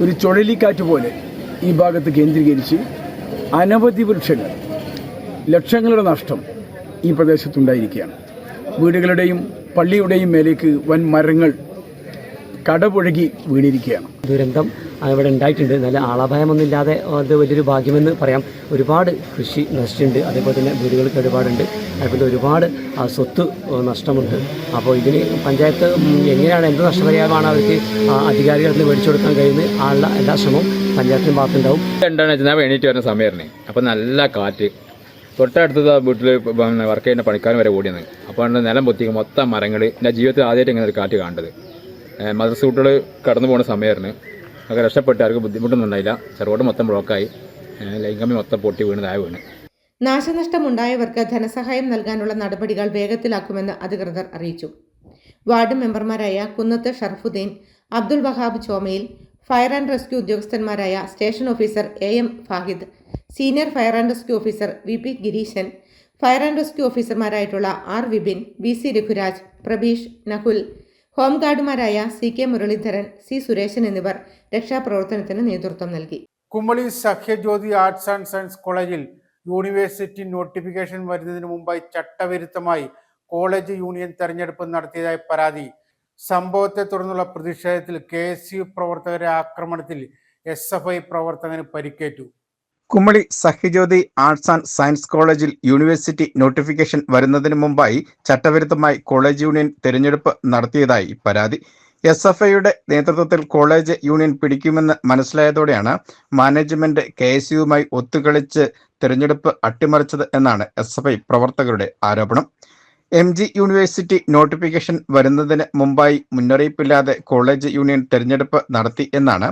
ഒരു ചുഴലിക്കാറ്റ് പോലെ ഈ ഭാഗത്ത് കേന്ദ്രീകരിച്ച് അനവധി വൃക്ഷങ്ങൾ, ലക്ഷങ്ങളുടെ നഷ്ടം ഈ പ്രദേശത്തുണ്ടായിരിക്കുകയാണ്. വീടുകളുടെയും പള്ളിയുടെയും മേലേക്ക് വൻ മരങ്ങൾ കടപുഴകി വീണിരിക്കുകയാണ്. ദുരന്തം ഇവിടെ ഉണ്ടായിട്ടുണ്ട്. നല്ല ആളപായമൊന്നും ഇല്ലാതെ അത് വലിയൊരു ഭാഗ്യമെന്ന് പറയാം. ഒരുപാട് കൃഷി നശിച്ചിട്ടുണ്ട്, അതേപോലെ തന്നെ വീടുകൾക്ക് ഒരുപാടുണ്ട്, അതുപോലെ ഒരുപാട് സ്വത്ത് നഷ്ടമുണ്ട്. അപ്പോൾ ഇതിന് പഞ്ചായത്ത് എങ്ങനെയാണ്, എന്ത് നഷ്ടപരിഹാരമാണ് അവർക്ക് അധികാരികളിൽ നിന്ന് മേടിച്ചു കൊടുക്കാൻ കഴിയുന്നത്, ആളുടെ എല്ലാ ശ്രമവും പഞ്ചായത്തിൻ്റെ ഭാഗത്തുണ്ടാവും. എന്താണെന്ന് വെച്ചാൽ ഞാൻ എണീറ്റ് വരുന്ന സമയമായിരുന്നു. അപ്പോൾ നല്ല കാറ്റ്, തൊട്ടടുത്തത് വീട്ടിൽ വർക്ക് ചെയ്യുന്ന പണിക്കാരൻ വരെ ഓടിയത്. അപ്പോൾ നിലം പൊത്തിക്കും മൊത്തം മരങ്ങൾ. എൻ്റെ ജീവിതത്തിൽ ആദ്യമായിട്ട് ഇങ്ങനെ ഒരു കാറ്റ് കാണേണ്ടത്. മദ്രസ കുട്ടികൾ കടന്നു പോകുന്ന സമയമായിരുന്നു. ഒക്കെ രക്ഷപ്പെട്ട് ആർക്കും ബുദ്ധിമുട്ടൊന്നും ഉണ്ടായില്ല. റോഡ് മൊത്തം ബ്ലോക്കായി, ലൈംഗമി മൊത്തം പൊട്ടി വീണ്. നാശനഷ്ടമുണ്ടായവർക്ക് ധനസഹായം നൽകാനുള്ള നടപടികൾ വേഗത്തിലാക്കുമെന്ന് അധികൃതർ അറിയിച്ചു. വാർഡ് മെമ്പർമാരായ Kunnath Sharafuddin, Abdul Wahab Chomayil, fire and rescue ഉദ്യോഗസ്ഥന്മാരായ station officer AM Fahid, senior fire and rescue officer VP Gireeshan, fire and rescue ഓഫീസർമാരായിട്ടുള്ള R വിപിൻ, BC രഘുരാജ്, പ്രബീഷ്, നകുൽ, ഹോംഗാർഡുമാരായ CK മുരളീധരൻ, C സുരേശൻ എന്നിവർ രക്ഷാപ്രവർത്തനത്തിന് നേതൃത്വം നൽകി. Kumily Sakhyajyothi arts and science കോളേജിൽ യൂണിവേഴ്സിറ്റി നോട്ടിഫിക്കേഷൻ വരുന്നതിന് മുമ്പായി ചട്ടവിരുദ്ധമായി കോളേജ് യൂണിയൻ തെരഞ്ഞെടുപ്പ് നടത്തിയതായി പരാതി. സംഭവത്തെ തുടർന്നുള്ള പ്രതിഷേധത്തിൽ KSU പ്രവർത്തകരെ ആക്രമണത്തിൽ SFI പ്രവർത്തകന് പരിക്കേറ്റു. Kumily Sakhyajyothi arts and science കോളേജിൽ യൂണിവേഴ്സിറ്റി നോട്ടിഫിക്കേഷൻ വരുന്നതിന് മുമ്പായി ചട്ടവിരുദ്ധമായി കോളേജ് യൂണിയൻ തെരഞ്ഞെടുപ്പ് നടത്തിയതായി പരാതി. SFIയുടെ നേതൃത്വത്തിൽ കോളേജ് യൂണിയൻ പിടിക്കുമെന്ന് മനസ്സിലായതോടെയാണ് മാനേജ്മെന്റ് KSUവുമായി ഒത്തുകളിച്ച് തെരഞ്ഞെടുപ്പ് അട്ടിമറിച്ചത് എന്നാണ് SFI പ്രവർത്തകരുടെ ആരോപണം. MG യൂണിവേഴ്സിറ്റി നോട്ടിഫിക്കേഷൻ വരുന്നതിന് മുമ്പായി മുന്നറിയിപ്പില്ലാതെ കോളേജ് യൂണിയൻ തെരഞ്ഞെടുപ്പ് നടത്തി എന്നാണ്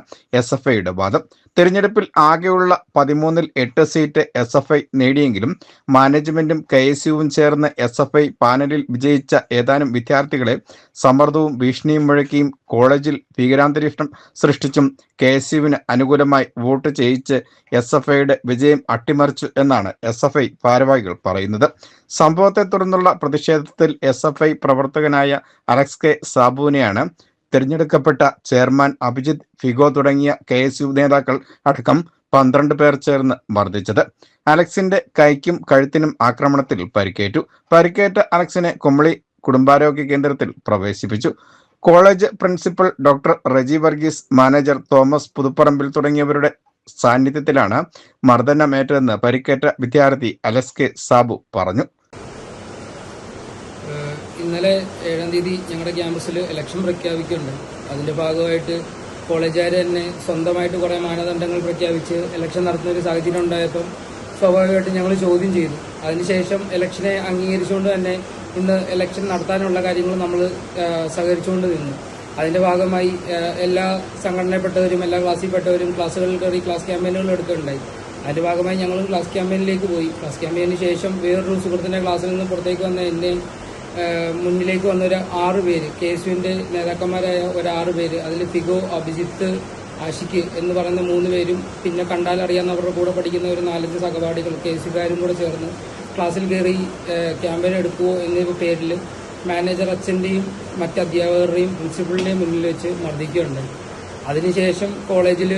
SFIയുടെ വാദം. തെരഞ്ഞെടുപ്പിൽ ആകെയുള്ള 13-ൽ 8 സീറ്റ് SFI നേടിയെങ്കിലും മാനേജ്മെന്റും KSUവും ചേർന്ന് SFI പാനലിൽ വിജയിച്ച ഏതാനും വിദ്യാർത്ഥികളെ സമ്മർദ്ദവും ഭീഷണിയും മുഴക്കിയും കോളേജിൽ ഭീകരാന്തരീക്ഷം സൃഷ്ടിച്ചും KSUവിന് അനുകൂലമായി വോട്ട് ചെയ്യിച്ച് SFIയുടെ വിജയം അട്ടിമറിച്ചു എന്നാണ് SFI ഭാരവാഹികൾ പറയുന്നത്. സംഭവത്തെ തുടർന്നുള്ള പ്രതിഷേധത്തിൽ SFI പ്രവർത്തകനായ അലക്സ് K സാബുവിനെയാണ് തിരഞ്ഞെടുക്കപ്പെട്ട ചെയർമാൻ അഭിജിത്ത് ഫിഗോ തുടങ്ങിയ KSU നേതാക്കൾ അടക്കം 12 പേർ ചേർന്ന് മർദ്ദിച്ചത്. അലക്സിന്റെ കൈക്കും കഴുത്തിനും ആക്രമണത്തിൽ പരിക്കേറ്റു. പരിക്കേറ്റ അലക്സിനെ കുമളി കുടുംബാരോഗ്യ കേന്ദ്രത്തിൽ പ്രവേശിപ്പിച്ചു. College principal doctor Reji Varghese, manager Thomas Puthuparambil തുടങ്ങിയവരുടെ സാന്നിധ്യത്തിലാണ് മർദ്ദനമേറ്റതെന്ന് പരിക്കേറ്റ വിദ്യാർത്ഥി അലക്സ് K സാബു പറഞ്ഞു. ഇന്നലെ 7-ാം തീയതി ഞങ്ങളുടെ ക്യാമ്പസിൽ ഇലക്ഷൻ പ്രഖ്യാപിക്കുന്നുണ്ട്. അതിൻ്റെ ഭാഗമായിട്ട് കോളേജുകാർ തന്നെ സ്വന്തമായിട്ട് കുറേ മാനദണ്ഡങ്ങൾ പ്രഖ്യാപിച്ച് ഇലക്ഷൻ നടത്തുന്ന ഒരു സാഹചര്യം ഉണ്ടായപ്പം സ്വാഭാവികമായിട്ടും ഞങ്ങൾ ചോദ്യം ചെയ്തു. അതിനുശേഷം ഇലക്ഷനെ അംഗീകരിച്ചുകൊണ്ട് തന്നെ ഇന്ന് ഇലക്ഷൻ നടത്താനുള്ള കാര്യങ്ങൾ നമ്മൾ സഹകരിച്ചുകൊണ്ട് നിന്നു. അതിൻ്റെ ഭാഗമായി എല്ലാ സംഘടനയിൽപ്പെട്ടവരും എല്ലാ ക്ലാസ്സിൽപ്പെട്ടവരും ക്ലാസ്സുകളിൽ കയറി ക്ലാസ് ക്യാമ്പയിനുകൾ എടുക്കുകയുണ്ടായി. അതിൻ്റെ ഭാഗമായി ഞങ്ങളും ക്ലാസ് ക്യാമ്പയിനിലേക്ക് പോയി. ക്ലാസ് ക്യാമ്പയിന് ശേഷം വേറൊരു സുഹൃത്തിൻ്റെ ക്ലാസ്സിൽ നിന്ന് പുറത്തേക്ക് വന്ന എന്നെ മുന്നിലേക്ക് വന്ന ഒരു 6 പേര്, KSUവിൻ്റെ നേതാക്കന്മാരായ ഒരു 6 പേര്, അതിൽ ഫിഗോ, അഭിജിത്ത്, ആഷിഖ് എന്ന് പറയുന്ന 3 പേരും പിന്നെ കണ്ടാലറിയാവുന്ന അവരുടെ കൂടെ പഠിക്കുന്ന ഒരു 4-5 സഹപാഠികൾ KSUകാരും കൂടെ ചേർന്ന് ക്ലാസ്സിൽ കയറി ക്യാമ്പയിൻ എടുക്കുമോ എന്ന പേരിൽ മാനേജർ അച്ഛൻ്റെയും മറ്റ് അധ്യാപകരുടെയും പ്രിൻസിപ്പളിൻ്റെയും മുന്നിൽ വെച്ച് മർദ്ദിക്കുകയുണ്ടായി. അതിനുശേഷം കോളേജിൽ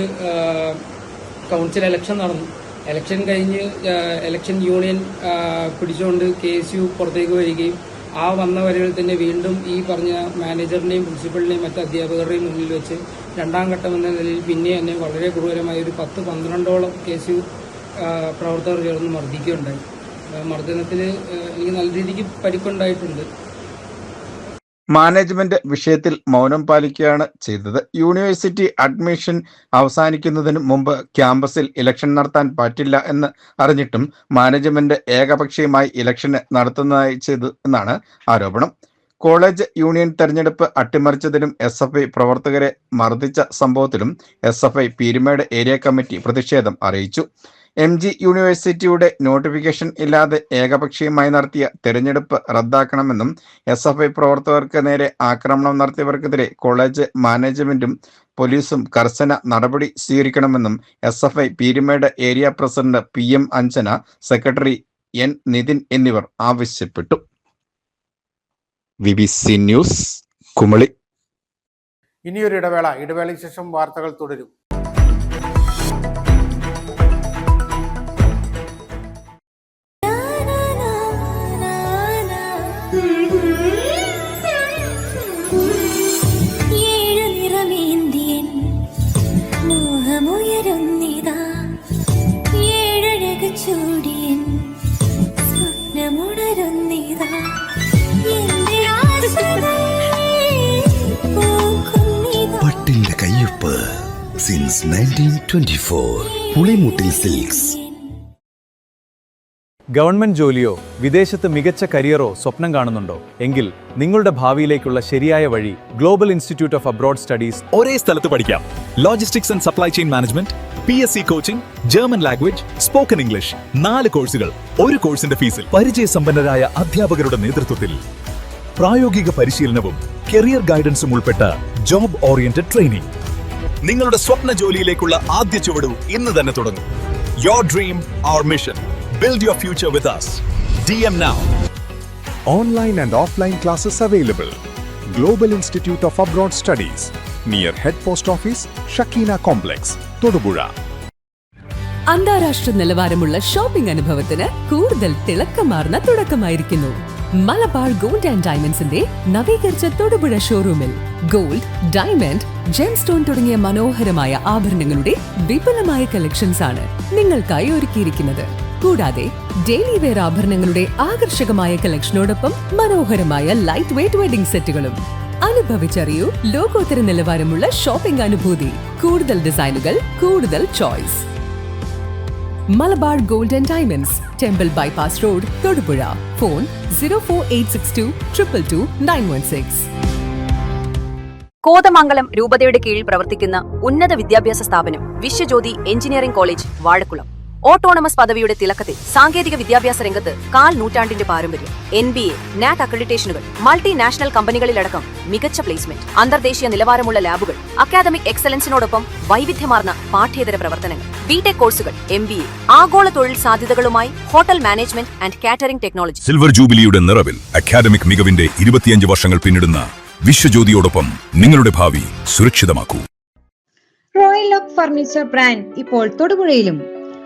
കൗൺസിൽ ഇലക്ഷൻ നടന്നു. ഇലക്ഷൻ കഴിഞ്ഞ് ഇലക്ഷൻ യൂണിയൻ പിടിച്ചുകൊണ്ട് KSU പുറത്തേക്ക് വരികയും ആ വന്നവരിൽ തന്നെ വീണ്ടും ഈ പറഞ്ഞ മാനേജറിനെയും പ്രിൻസിപ്പളിനെയും മറ്റ് അധ്യാപകരുടെയും മുന്നിൽ വെച്ച് രണ്ടാം ഘട്ടം എന്ന നിലയിൽ പിന്നെ തന്നെ വളരെ ക്രൂരമായ ഒരു 10-12ഓളം KSU പ്രവർത്തകർ ചേർന്ന് മർദ്ദിക്കുകയുണ്ടായി. മർദ്ദനത്തിൽ എനിക്ക് നല്ല രീതിക്ക് പരിക്കുണ്ടായിട്ടുണ്ട്. മാനേജ്മെന്റ് വിഷയത്തിൽ മൗനം പാലിക്കുകയാണ് ചെയ്തത്. യൂണിവേഴ്സിറ്റി അഡ്മിഷൻ അവസാനിക്കുന്നതിന് മുമ്പ് ക്യാമ്പസിൽ ഇലക്ഷൻ നടത്താൻ പറ്റില്ല എന്ന് അറിഞ്ഞിട്ടും മാനേജ്മെന്റ് ഏകപക്ഷീയമായി ഇലക്ഷൻ നടത്തുന്നതായി ചെയ്തു എന്നാണ് ആരോപണം. കോളേജ് യൂണിയൻ തെരഞ്ഞെടുപ്പ് അട്ടിമറിച്ചതിലും SFI പ്രവർത്തകരെ മർദ്ദിച്ച സംഭവത്തിലും SFI പീരുമേട് ഏരിയ കമ്മിറ്റി പ്രതിഷേധം അറിയിച്ചു. MG യൂണിവേഴ്സിറ്റിയുടെ നോട്ടിഫിക്കേഷൻ ഇല്ലാതെ ഏകപക്ഷീയമായി നടത്തിയ തെരഞ്ഞെടുപ്പ് റദ്ദാക്കണമെന്നും SFI പ്രവർത്തകർക്ക് നേരെ ആക്രമണം നടത്തിയവർക്കെതിരെ കോളേജ് മാനേജ്മെന്റും പോലീസും കർശന നടപടി സ്വീകരിക്കണമെന്നും SFI Peermade area president PM Anjana, secretary N Nithin എന്നിവർ ആവശ്യപ്പെട്ടു. BBC news, Kumily. ഇനിയൊരു ഇടവേളയ്ക്ക് ശേഷം വാർത്തകൾ തുടരും. പട്ടിന്റെ കയ്യൊപ്പ് സിൻസ് 1924. പുളിമുട്ടിൽ സിൽക്സ്. ഗവൺമെന്റ് ജോലിയോ വിദേശത്ത് മികച്ച കരിയറോ സ്വപ്നം കാണുന്നുണ്ടോ? എങ്കിൽ നിങ്ങളുടെ ഭാവിയിലേക്കുള്ള ശരിയായ വഴി global institute of abroad studies. ഒരേ സ്ഥലത്ത് പഠിക്കാം. Logistics and supply chain management, PSC coaching, German language, spoken English, 4 കോഴ്സുകൾ ഒരു കോഴ്സിന്റെ ഫീസിൽ. പരിചയസമ്പന്നരായ അധ്യാപകരുടെ നേതൃത്വത്തിൽ പ്രായോഗിക പരിശീലനവും കരിയർ ഗൈഡൻസും ഉൾപ്പെട്ട ജോബ് ഓറിയന്റഡ് ട്രെയിനിങ്. നിങ്ങളുടെ സ്വപ്ന ജോലിയിലേക്കുള്ള ആദ്യ ചുവട് ഇന്ന് തന്നെ തുടങ്ങും. Your dream, our mission. Build your future with us. DM now. Online and offline classes available. Global Institute of Abroad Studies. Near Head Post Office, Shakina Complex, Todupuzha. അന്താരാഷ്ട്ര നിലവാരമുള്ള shopping അനുഭവത്തിന് കൂടുതൽ തിളക്കമാർന്ന തുടക്കമായിരിക്കുന്നു. മലബാർ ഗോൾഡ് ആൻഡ് ഡയമണ്ട്സിന്റെ നവീകരിച്ച തൊടുപുഴ ഷോറൂമിൽ gold, diamond, gemstone തുടങ്ങിയ മനോഹരമായ ആഭരണങ്ങളുടെ വിപുലമായ collections ആണ് നിങ്ങൾക്കായി ഒരുക്കിയിരിക്കുന്നത്. കൂടാതെ ഡെയിലി വെയർ ആഭരണങ്ങളുടെ ആകർഷകമായ കളക്ഷനോടൊപ്പം മനോഹരമായ ലൈറ്റ് വെയ്റ്റ് വെഡിംഗ് സെറ്റുകളും. അനുഭവിച്ചറിയൂ ലോകോത്തര നിലവാരമുള്ള ഷോപ്പിംഗ് അനുഭൂതി. കൂടുതൽ ഡിസൈനുകൾ, കൂടുതൽ choice. Malabar gold and diamonds, temple bypass road, Thodupuzha. Phone 04862 222 916. Kothamangalam രൂപതയുടെ കീഴിൽ പ്രവർത്തിക്കുന്ന ഉന്നത വിദ്യാഭ്യാസ സ്ഥാപനം Vishwajyothi engineering college Vazhakulam. Autonomous പദവിയുടെ തിളക്കത്തിൽ സാങ്കേതിക വിദ്യാഭ്യാസ രംഗത്ത് 1/4 നൂറ്റാണ്ടിന്റെ പാരമ്പര്യം. NBA, NAC അക്രഡിറ്റേഷനുകൾ, മൾട്ടിനാഷണൽ കമ്പനികളിലടക്കം മികച്ച പ്ലേസ്മെന്റ്, അന്തർദേശീയ നിലവാരമുള്ള ലാബുകൾ, അക്കാദമിക് എക്സലൻസിനോടൊപ്പം വൈവിധ്യമാർന്ന പാഠ്യേതര പ്രവർത്തനങ്ങൾ, BTech കോഴ്സുകൾ, MBA, ആഗോള തൊഴിൽ സാധ്യതകളുമായി hotel management and catering technology. Silver ജൂബിലിയുടെ നിറവിൽ അക്കാദമിക് മികവിന്റെ 25 വർഷങ്ങൾ പിന്നിടുന്ന വിശ്വജ്യോതിയോടൊപ്പം നിങ്ങളുടെ ഭാവി സുരക്ഷിതമാക്കൂ. റോയൽ ലോക്ക് ഫർണിച്ചർ ബ്രാൻഡ് ഇപ്പോൾ തൊടുപുഴയിലും.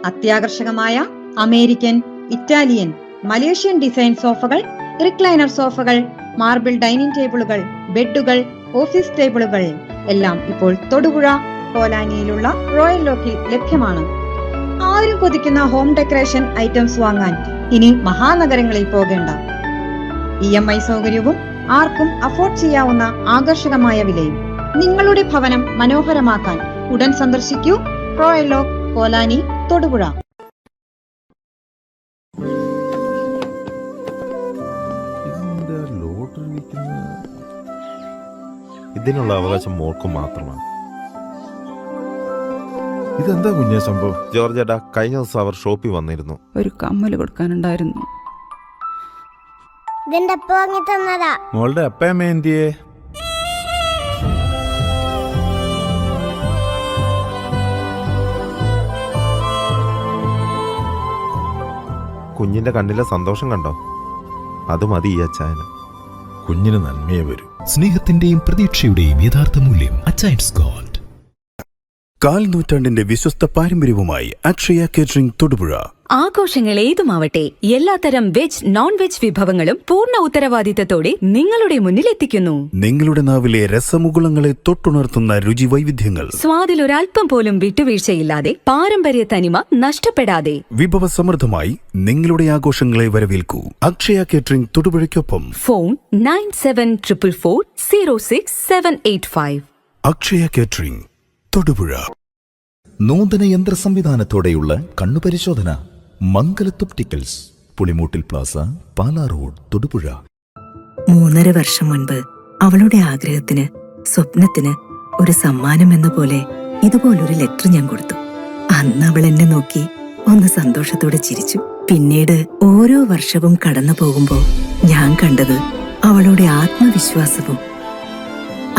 അത്യാകർഷകമായ അമേരിക്കൻ, ഇറ്റാലിയൻ, മലേഷ്യൻ ഡിസൈൻ സോഫകൾ, റിക്ലൈനർ സോഫകൾ, മാർബിൾ ഡൈനിങ് ടേബിളുകൾ, ബെഡുകൾ, ഓഫീസ് ടേബിളുകൾ എല്ലാം ഇപ്പോൾ തൊടുപുഴ കോലാനിയിലുള്ള റോയൽ ലോക്കിൽ ലഭ്യമാണ്. ആരും കൊതിക്കുന്ന ഹോം ഡെക്കറേഷൻ ഐറ്റംസ് വാങ്ങാൻ ഇനി മഹാനഗരങ്ങളിൽ പോകേണ്ട. EMI സൗകര്യവും ആർക്കും അഫോർഡ് ചെയ്യാവുന്ന ആകർഷകമായ വിലയും. നിങ്ങളുടെ ഭവനം മനോഹരമാക്കാൻ ഉടൻ സന്ദർശിക്കൂ റോയൽ ലോക്ക് കോലാനി, തൊടുപുഴ. ഇതിനുള്ള അവകാശം മോൾക്ക് മാത്രമാണ്. ഇതെന്താ കുഞ്ഞേ സംഭവം? ജോർജേട്ടാ, കഴിഞ്ഞ ദിവസം അവർ ഷോപ്പിൽ വന്നിരുന്നു. ഒരു കമ്മല് കൊടുക്കാനുണ്ടായിരുന്നു. മോളുടെ അപ്പയമ്മ എന്തിയേ? കുഞ്ഞിന്റെ കണ്ണിലെ സന്തോഷം കണ്ടോ? അത് മതി ഈ അച്ചായന്. കുഞ്ഞിന് നന്മയെ വരൂ. സ്നേഹത്തിന്റെയും പ്രതീക്ഷയുടെയും യഥാർത്ഥ മൂല്യം അച്ചയൻസ് ഗോൾഡ്. കാൽനൂറ്റാണ്ടിന്റെ വിശ്വസ്ത പാരമ്പര്യവുമായി അക്ഷയ കേറ്ററിംഗ് തൊടുപുഴ. ആഘോഷങ്ങൾ ഏതുമാവട്ടെ, എല്ലാത്തരം വെജ് നോൺ വെജ് വിഭവങ്ങളും പൂർണ്ണ ഉത്തരവാദിത്തത്തോടെ നിങ്ങളുടെ മുന്നിൽ എത്തിക്കുന്നു. നിങ്ങളുടെ നാവിലെ രസമുകുളങ്ങളെ തൊട്ടുണർത്തുന്ന രുചി വൈവിധ്യങ്ങൾ, സ്വാദിൽ ഒരൽപ്പം പോലും വിട്ടുവീഴ്ചയില്ലാതെ, പാരമ്പര്യ തനിമ നഷ്ടപ്പെടാതെ, വിഭവസമൃദ്ധമായി നിങ്ങളുടെ ആഘോഷങ്ങളെ വരവേൽക്കൂ. അക്ഷയ കേറ്ററിംഗ് തൊടുപുഴയ്ക്കൊപ്പം. ഫോൺ 9744406785. അക്ഷയ കേറ്ററിംഗ് തൊടുപുഴ. നൂതന യന്ത്ര സംവിധാനത്തോടെയുള്ള കണ്ണുപരിശോധന. Mangalath opticals, Pulimoottil plaza, Pala road, Thodupuzha. 3.5 വർഷം മുൻപ് അവളുടെ ആഗ്രഹത്തിന്, സ്വപ്നത്തിന് ഒരു സമ്മാനം എന്ന പോലെ ഇതുപോലൊരു ലെറ്റർ ഞാൻ കൊടുത്തു. അന്ന് അവൾ എന്നെ നോക്കി ഒന്ന് സന്തോഷത്തോടെ ചിരിച്ചു. പിന്നീട് ഓരോ വർഷവും കടന്നു പോകുമ്പോൾ ഞാൻ കണ്ടത് അവളുടെ ആത്മവിശ്വാസവും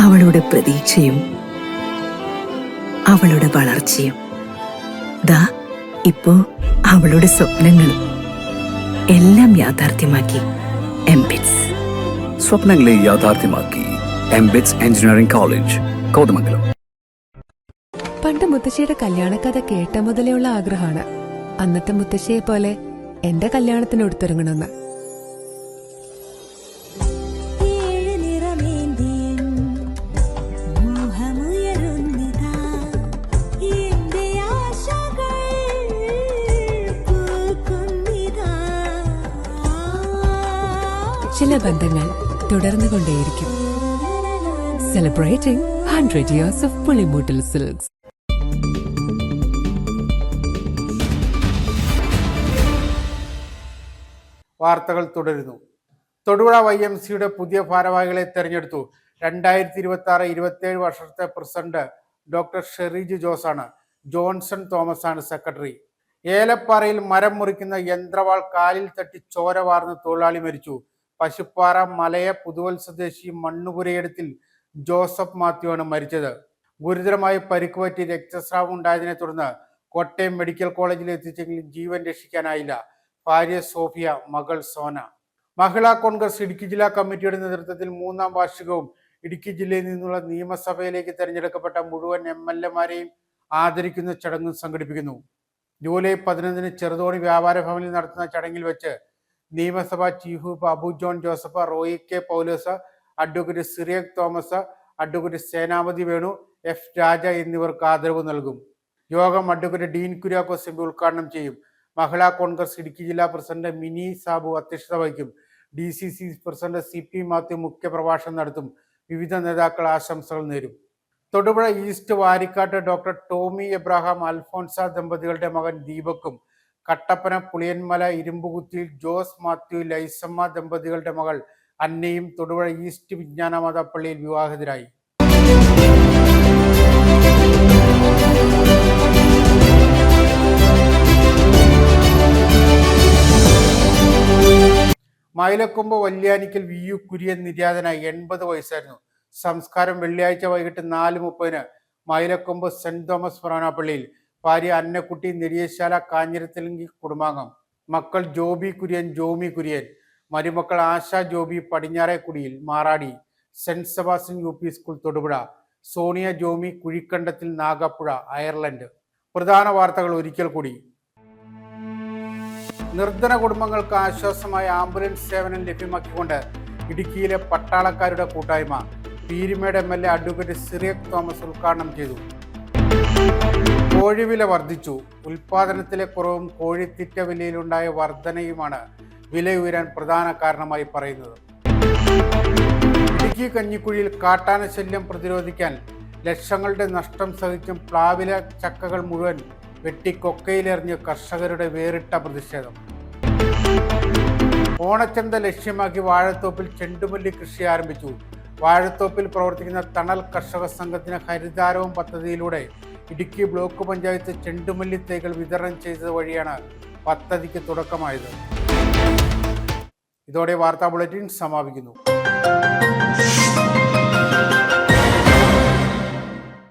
അവളുടെ പ്രതീക്ഷയും അവളുടെ വളർച്ചയും. ദാ ഇപ്പോ അവളുടെ സ്വപ്നങ്ങളും എല്ലാം യാഥാർത്ഥ്യമാക്കി എംബിറ്റ്സ്. സ്വപ്നങ്ങളെ യാഥാർത്ഥ്യമാക്കി എംബിറ്റ്സ് എഞ്ചിനീയറിംഗ് കോളേജ്, കോതമംഗലം. പണ്ട് മുത്തശ്ശിയുടെ കല്യാണക്കഥ കേട്ട മുതലേ ഉള്ള ആഗ്രഹമാണ് അന്നത്തെ മുത്തശ്ശിയെ പോലെ എന്റെ കല്യാണത്തിന് എടുത്തൊരുങ്ങണമെന്ന്. ചില ബന്ധങ്ങൾ തുടർന്നുകൊണ്ടേയിരിക്കും. Celebrating 100 years of Pulimoottil silks. വാർത്തകൾ തുടരുന്നു. തൊടുപുഴ YMCയുടെ പുതിയ ഭാരവാഹികളെ തെരഞ്ഞെടുത്തു. 2026-27 വർഷത്തെ പ്രസിഡന്റ് ഡോക്ടർ ഷെറിജ് ജോസാണ്. ജോൺസൺ തോമസ് ആണ് സെക്രട്ടറി. ഏലപ്പാറയിൽ മരം മുറിക്കുന്ന യന്ത്രവാൾ കാലിൽ തട്ടി ചോര വാർന്ന് തൊഴിലാളി മരിച്ചു. പശുപ്പാറ മലയ പുതുവൽ സ്വദേശി മണ്ണുപുരയിടത്തിൽ ജോസഫ് മാത്യു ആണ് മരിച്ചത്. ഗുരുതരമായി പരിക്കുപറ്റി രക്തസ്രാവം ഉണ്ടായതിനെ തുടർന്ന് കോട്ടയം മെഡിക്കൽ കോളേജിൽ എത്തിച്ചെങ്കിലും ജീവൻ രക്ഷിക്കാനായില്ല. ഭാര്യ സോഫിയ, മകൾ സോന. മഹിളാ കോൺഗ്രസ് ഇടുക്കി ജില്ലാ കമ്മിറ്റിയുടെ നേതൃത്വത്തിൽ 3ാം വാർഷികവും ഇടുക്കി ജില്ലയിൽ നിന്നുള്ള നിയമസഭയിലേക്ക് തെരഞ്ഞെടുക്കപ്പെട്ട മുഴുവൻ MLA-മാരെയും ആദരിക്കുന്ന ചടങ്ങും സംഘടിപ്പിക്കുന്നു. ജൂലൈ 15 ചെറുതോണി വ്യാപാര ഭവനിൽ നടത്തുന്ന ചടങ്ങിൽ വെച്ച് നിയമസഭാ chief whip Abu John Joseph, Roy K Paulose, advocate Cyriac Thomas, advocate Senapathy Venu, F Raja എന്നിവർക്ക് ആദരവ് നൽകും. യോഗം അഡ്വക്കേറ്റ് ഡീൻ കുര്യാക്കോസ് എംപി ഉദ്ഘാടനം ചെയ്യും. മഹിളാ കോൺഗ്രസ് ഇടുക്കി ജില്ലാ പ്രസിഡന്റ് മിനി സാബു അധ്യക്ഷത വഹിക്കും. DCC പ്രസിഡന്റ് CP മാത്യു മുഖ്യപ്രഭാഷണം നടത്തും. വിവിധ നേതാക്കൾ ആശംസകൾ നേരും. തൊടുപുഴ ഈസ്റ്റ് വാരിക്കാട്ട് ഡോക്ടർ ടോമി എബ്രഹാം അൽഫോൻസ ദമ്പതികളുടെ മകൻ ദീപക്കും, കട്ടപ്പന പുളിയന്മല ഇരുമ്പുകുത്തിയിൽ ജോസ് മാത്യു ലൈസമ്മ ദമ്പതികളുടെ മകൾ അന്നയും തൊടുപുഴ ഈസ്റ്റ് വിജ്ഞാനമാത പള്ളിയിൽ വിവാഹിതരായി. മൈലക്കൊമ്പ് വല്യാനിക്കൽ VU കുര്യൻ നിര്യാതനായി. 80 വയസ്സായിരുന്നു. സംസ്കാരം വെള്ളിയാഴ്ച വൈകിട്ട് 4:30 മൈലക്കൊമ്പ് സെന്റ് തോമസ് ഫൊറോനാപ്പള്ളിയിൽ. ഭാര്യ അന്നക്കുട്ടി, നെടിയശാല കാഞ്ഞിരത്തിലങ്കി കുടുംബാംഗം. മക്കൾ ജോബി കുര്യൻ, ജോമി കുര്യൻ. മരുമക്കൾ Asha Joby Padinjarekudiyil Maradi saint Sebastian UP school Thodupuzha. Sonia Jomy Kuzhikandathil Nagapuzha, Ireland. പ്രധാന വാർത്തകൾ ഒരിക്കൽ കൂടി. നിർധന കുടുംബങ്ങൾക്ക് ആശ്വാസമായ ആംബുലൻസ് സേവനം ലഭ്യമാക്കിക്കൊണ്ട് ഇടുക്കിയിലെ പട്ടാളക്കാരുടെ കൂട്ടായ്മ. പീരുമേട് MLA അഡ്വക്കേറ്റ് സിറിയക് തോമസ് ഉദ്ഘാടനം ചെയ്തു. കോഴിവില വർദ്ധിച്ചു. ഉൽപാദനത്തിലെ കുറവും കോഴിത്തീറ്റ വിലയിലുണ്ടായ വർധനയുമാണ് വില ഉയരാൻ പ്രധാന കാരണമായി പറയുന്നത്. ഇടുക്കി കഞ്ഞിക്കുഴിയിൽ കാട്ടാന ശല്യം പ്രതിരോധിക്കാൻ ലക്ഷങ്ങളുടെ നഷ്ടം സഹിച്ചും പ്ലാവില ചക്കകൾ മുഴുവൻ വെട്ടിക്കൊക്കയിലെറിഞ്ഞ് കർഷകരുടെ വേറിട്ട പ്രതിഷേധം. ഓണച്ചന്ത ലക്ഷ്യമാക്കി വാഴത്തോപ്പിൽ ചെണ്ടുമല്ലി കൃഷി ആരംഭിച്ചു. വാഴത്തോപ്പിൽ പ്രവർത്തിക്കുന്ന തണൽ കർഷക സംഘത്തിന് ഹരിതാരവം പദ്ധതിയിലൂടെ ഇടുക്കി ബ്ലോക്ക് പഞ്ചായത്ത് ചെണ്ടുമല്ലി തൈകൾ വിതരണം ചെയ്തത് വഴിയാണ് പദ്ധതിക്ക് തുടക്കമായത്. ഇതോടെ വാർത്താ ബുള്ളറ്റിൻ സമാപിക്കുന്നു.